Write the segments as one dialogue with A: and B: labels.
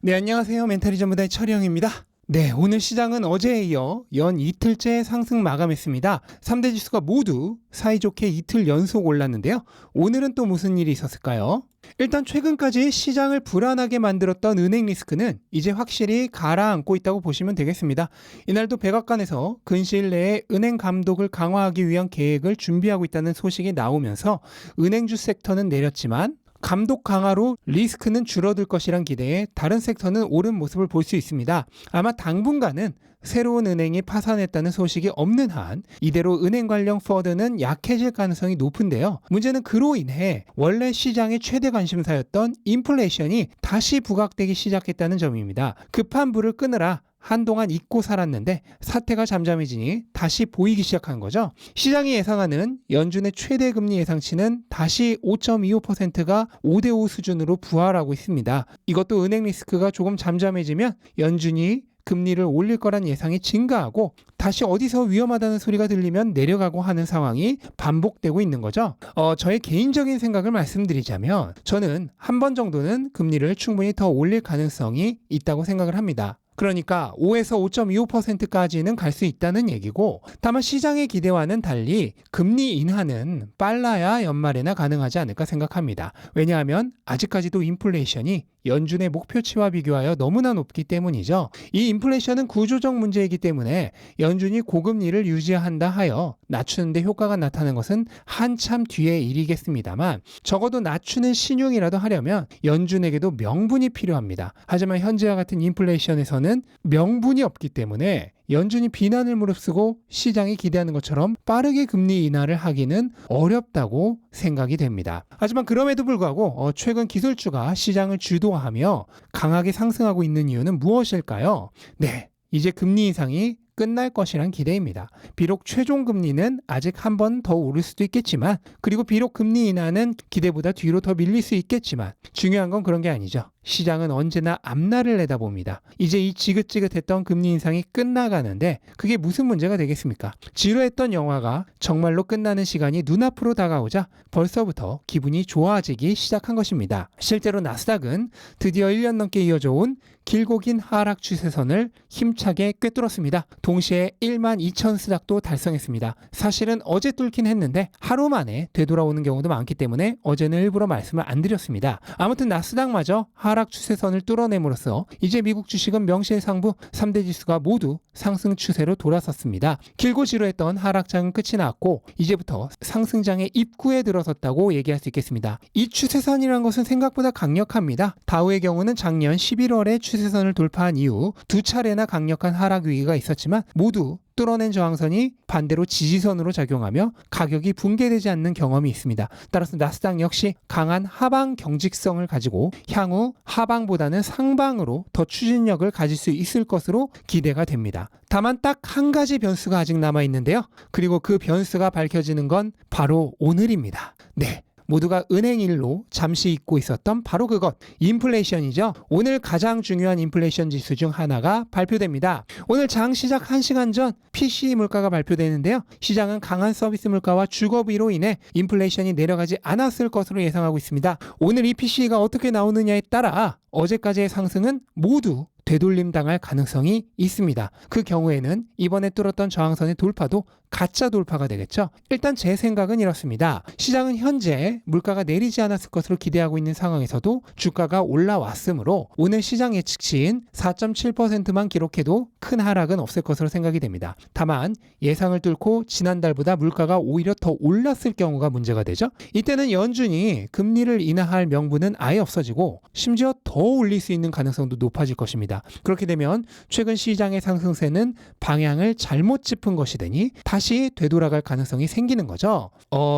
A: 네, 안녕하세요. 멘탈이 전부다의 철영입니다. 네, 오늘 시장은 어제에 이어 연 이틀째 상승 마감했습니다. 3대 지수가 모두 사이좋게 이틀 연속 올랐는데요. 오늘은 또 무슨 일이 있었을까요? 일단 최근까지 시장을 불안하게 만들었던 은행 리스크는 이제 확실히 가라앉고 있다고 보시면 되겠습니다. 이날도 백악관에서 근시일 내에 은행 감독을 강화하기 위한 계획을 준비하고 있다는 소식이 나오면서 은행주 섹터는 내렸지만 감독 강화로 리스크는 줄어들 것이란 기대에 다른 섹터는 오른 모습을 볼 수 있습니다. 아마 당분간은 새로운 은행이 파산했다는 소식이 없는 한 이대로 은행 관련 퍼드는 약해질 가능성이 높은데요. 문제는 그로 인해 원래 시장의 최대 관심사였던 인플레이션이 다시 부각되기 시작했다는 점입니다. 급한 불을 끄느라 한동안 잊고 살았는데 사태가 잠잠해지니 다시 보이기 시작한 거죠. 시장이 예상하는 연준의 최대 금리 예상치는 다시 5.25%가 5대5 수준으로 부활하고 있습니다. 이것도 은행 리스크가 조금 잠잠해지면 연준이 금리를 올릴 거란 예상이 증가하고 다시 어디서 위험하다는 소리가 들리면 내려가고 하는 상황이 반복되고 있는 거죠. 저의 개인적인 생각을 말씀드리자면 저는 한 번 정도는 금리를 충분히 더 올릴 가능성이 있다고 생각을 합니다. 그러니까 5에서 5.25%까지는 갈 수 있다는 얘기고, 다만 시장의 기대와는 달리 금리 인하는 빨라야 연말에나 가능하지 않을까 생각합니다. 왜냐하면 아직까지도 인플레이션이 연준의 목표치와 비교하여 너무나 높기 때문이죠. 이 인플레이션은 구조적 문제이기 때문에 연준이 고금리를 유지한다 하여 낮추는 데 효과가 나타나는 것은 한참 뒤의 일이겠습니다만, 적어도 낮추는 신용이라도 하려면 연준에게도 명분이 필요합니다. 하지만 현재와 같은 인플레이션에서는 명분이 없기 때문에 연준이 비난을 무릅쓰고 시장이 기대하는 것처럼 빠르게 금리 인하를 하기는 어렵다고 생각이 됩니다. 하지만 그럼에도 불구하고 최근 기술주가 시장을 주도하며 강하게 상승하고 있는 이유는 무엇일까요? 네, 이제 금리 인상이 끝날 것이란 기대입니다. 비록 최종 금리는 아직 한 번 더 오를 수도 있겠지만, 그리고 비록 금리 인하는 기대보다 뒤로 더 밀릴 수 있겠지만, 중요한 건 그런 게 아니죠. 시장은 언제나 앞날을 내다봅니다. 이제 이 지긋지긋했던 금리 인상이 끝나가는데 그게 무슨 문제가 되겠습니까? 지루했던 영화가 정말로 끝나는 시간이 눈앞으로 다가오자 벌써부터 기분이 좋아지기 시작한 것입니다. 실제로 나스닥은 드디어 1년 넘게 이어져 온 길고 긴 하락 추세선을 힘차게 꿰뚫었습니다. 동시에 1만 2천 스닥도 달성했습니다. 사실은 어제 뚫긴 했는데 하루 만에 되돌아오는 경우도 많기 때문에 어제는 일부러 말씀을 안 드렸습니다. 아무튼 나스닥마저 하락 추세선을 뚫어냄으로써 이제 미국 주식은 명실상부 3대 지수가 모두 상승 추세로 돌아섰습니다. 길고 지루했던 하락장은 끝이 났고 이제부터 상승장의 입구에 들어섰다고 얘기할 수 있겠습니다. 이 추세선이라는 것은 생각보다 강력합니다. 다우의 경우는 작년 11월에 추세선을 돌파한 이후 두 차례나 강력한 하락 위기가 있었지만 모두 뚫어낸 저항선이 반대로 지지선으로 작용하며 가격이 붕괴되지 않는 경험이 있습니다. 따라서 나스닥 역시 강한 하방 경직성을 가지고 향후 하방보다는 상방으로 더 추진력을 가질 수 있을 것으로 기대가 됩니다. 다만 딱 한 가지 변수가 아직 남아 있는데요. 그리고 그 변수가 밝혀지는 건 바로 오늘입니다. 네. 모두가 은행일로 잠시 잊고 있었던 바로 그것, 인플레이션이죠. 오늘 가장 중요한 인플레이션 지수 중 하나가 발표됩니다. 오늘 장 시작 1시간 전 PCE 물가가 발표되는데요. 시장은 강한 서비스 물가와 주거비로 인해 인플레이션이 내려가지 않았을 것으로 예상하고 있습니다. 오늘 이 PCE가 어떻게 나오느냐에 따라 어제까지의 상승은 모두 되돌림 당할 가능성이 있습니다. 그 경우에는 이번에 뚫었던 저항선의 돌파도 가짜 돌파가 되겠죠. 일단 제 생각은 이렇습니다. 시장은 현재 물가가 내리지 않았을 것으로 기대하고 있는 상황에서도 주가가 올라왔으므로 오늘 시장 예측치인 4.7%만 기록해도 큰 하락은 없을 것으로 생각이 됩니다. 다만 예상을 뚫고 지난달보다 물가가 오히려 더 올랐을 경우가 문제가 되죠. 이때는 연준이 금리를 인하할 명분은 아예 없어지고 심지어 더 올릴 수 있는 가능성도 높아질 것입니다. 그렇게 되면 최근 시장의 상승세는 방향을 잘못 짚은 것이 되니 다시 되돌아갈 가능성이 생기는 거죠.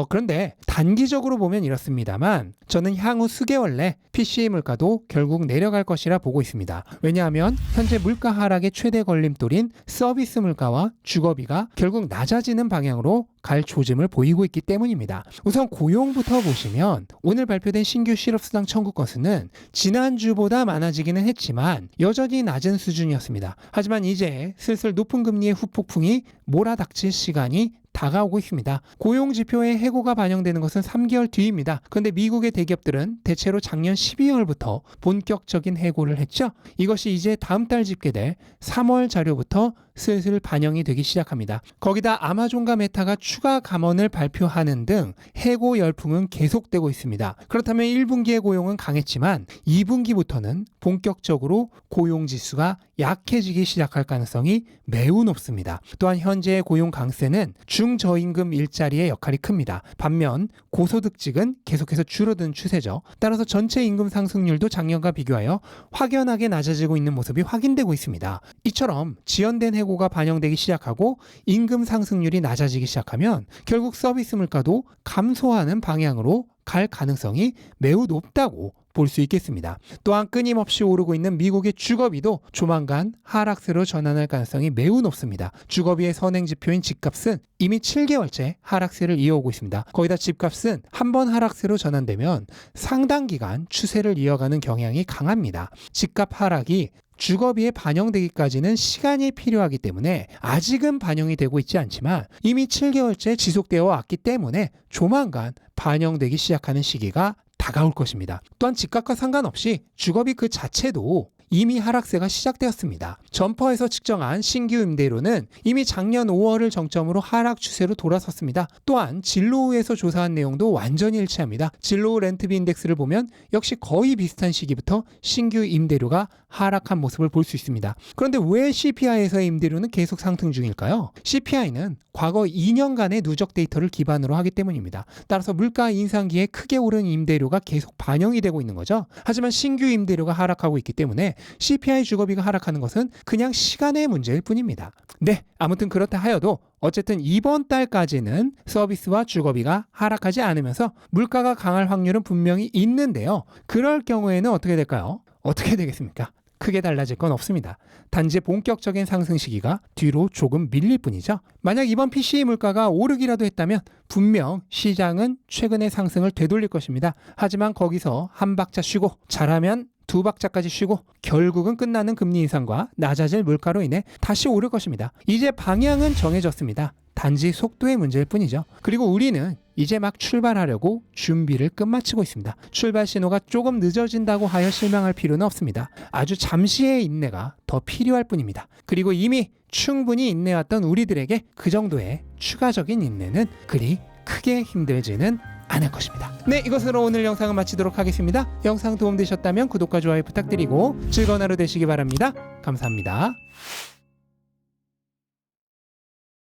A: 그런데 단기적으로 보면 이렇습니다만 저는 향후 수개월 내 PCE 물가도 결국 내려갈 것이라 보고 있습니다. 왜냐하면 현재 물가 하락의 최대 걸림돌인 서비스 물가와 주거비가 결국 낮아지는 방향으로 갈 조짐을 보이고 있기 때문입니다. 우선 고용부터 보시면 오늘 발표된 신규 실업수당 청구 건수는 지난주보다 많아지기는 했지만 여전히 낮은 수준이었습니다. 하지만 이제 슬슬 높은 금리의 후폭풍이 몰아닥칠 시간이 다가오고 있습니다. 고용지표에 해고가 반영되는 것은 3개월 뒤입니다. 그런데 미국의 대기업들은 대체로 작년 12월부터 본격적인 해고를 했죠. 이것이 이제 다음 달 집계될 3월 자료부터 슬슬 반영이 되기 시작합니다. 거기다 아마존과 메타가 추가 감원을 발표하는 등 해고 열풍은 계속되고 있습니다. 그렇다면 1분기의 고용은 강했지만 2분기부터는 본격적으로 고용지수가 약해지기 시작할 가능성이 매우 높습니다. 또한 현재의 고용 강세는 중저임금 일자리의 역할이 큽니다. 반면 고소득직은 계속해서 줄어드는 추세죠. 따라서 전체 임금 상승률도 작년과 비교하여 확연하게 낮아지고 있는 모습이 확인되고 있습니다. 이처럼 지연된 해고가 반영되기 시작하고 임금 상승률이 낮아지기 시작하면 결국 서비스 물가도 감소하는 방향으로 갈 가능성이 매우 높다고 볼 수 있겠습니다. 또한 끊임없이 오르고 있는 미국의 주거비도 조만간 하락세로 전환할 가능성이 매우 높습니다. 주거비의 선행지표인 집값은 이미 7개월째 하락세를 이어오고 있습니다. 거기다 집값은 한번 하락세로 전환되면 상당 기간 추세를 이어가는 경향이 강합니다. 집값 하락이 주거비에 반영되기까지는 시간이 필요하기 때문에 아직은 반영이 되고 있지 않지만 이미 7개월째 지속되어 왔기 때문에 조만간 반영되기 시작하는 시기가 다가올 것입니다. 또한 집값과 상관없이 주거비 그 자체도 이미 하락세가 시작되었습니다. 점퍼에서 측정한 신규 임대료는 이미 작년 5월을 정점으로 하락 추세로 돌아섰습니다. 또한 진로우에서 조사한 내용도 완전히 일치합니다. 진로우 렌트비 인덱스를 보면 역시 거의 비슷한 시기부터 신규 임대료가 하락한 모습을 볼 수 있습니다. 그런데 왜 CPI에서의 임대료는 계속 상승 중일까요? CPI는 과거 2년간의 누적 데이터를 기반으로 하기 때문입니다. 따라서 물가 인상기에 크게 오른 임대료가 계속 반영이 되고 있는 거죠. 하지만 신규 임대료가 하락하고 있기 때문에 CPI 주거비가 하락하는 것은 그냥 시간의 문제일 뿐입니다. 네, 아무튼 그렇다 하여도 어쨌든 이번 달까지는 서비스와 주거비가 하락하지 않으면서 물가가 강할 확률은 분명히 있는데요. 그럴 경우에는 어떻게 될까요? 어떻게 되겠습니까? 크게 달라질 건 없습니다. 단지 본격적인 상승 시기가 뒤로 조금 밀릴 뿐이죠. 만약 이번 PCE 물가가 오르기라도 했다면 분명 시장은 최근의 상승을 되돌릴 것입니다. 하지만 거기서 한 박자 쉬고 잘하면 두 박자까지 쉬고 결국은 끝나는 금리 인상과 낮아질 물가로 인해 다시 오를 것입니다. 이제 방향은 정해졌습니다. 단지 속도의 문제일 뿐이죠. 그리고 우리는 이제 막 출발하려고 준비를 끝마치고 있습니다. 출발 신호가 조금 늦어진다고 하여 실망할 필요는 없습니다. 아주 잠시의 인내가 더 필요할 뿐입니다. 그리고 이미 충분히 인내왔던 우리들에게 그 정도의 추가적인 인내는 그리 크게 힘들지는 않을 것입니다. 네, 이것으로 오늘 영상을 마치도록 하겠습니다. 영상 도움되셨다면 구독과 좋아요 부탁드리고 즐거운 하루 되시기 바랍니다. 감사합니다.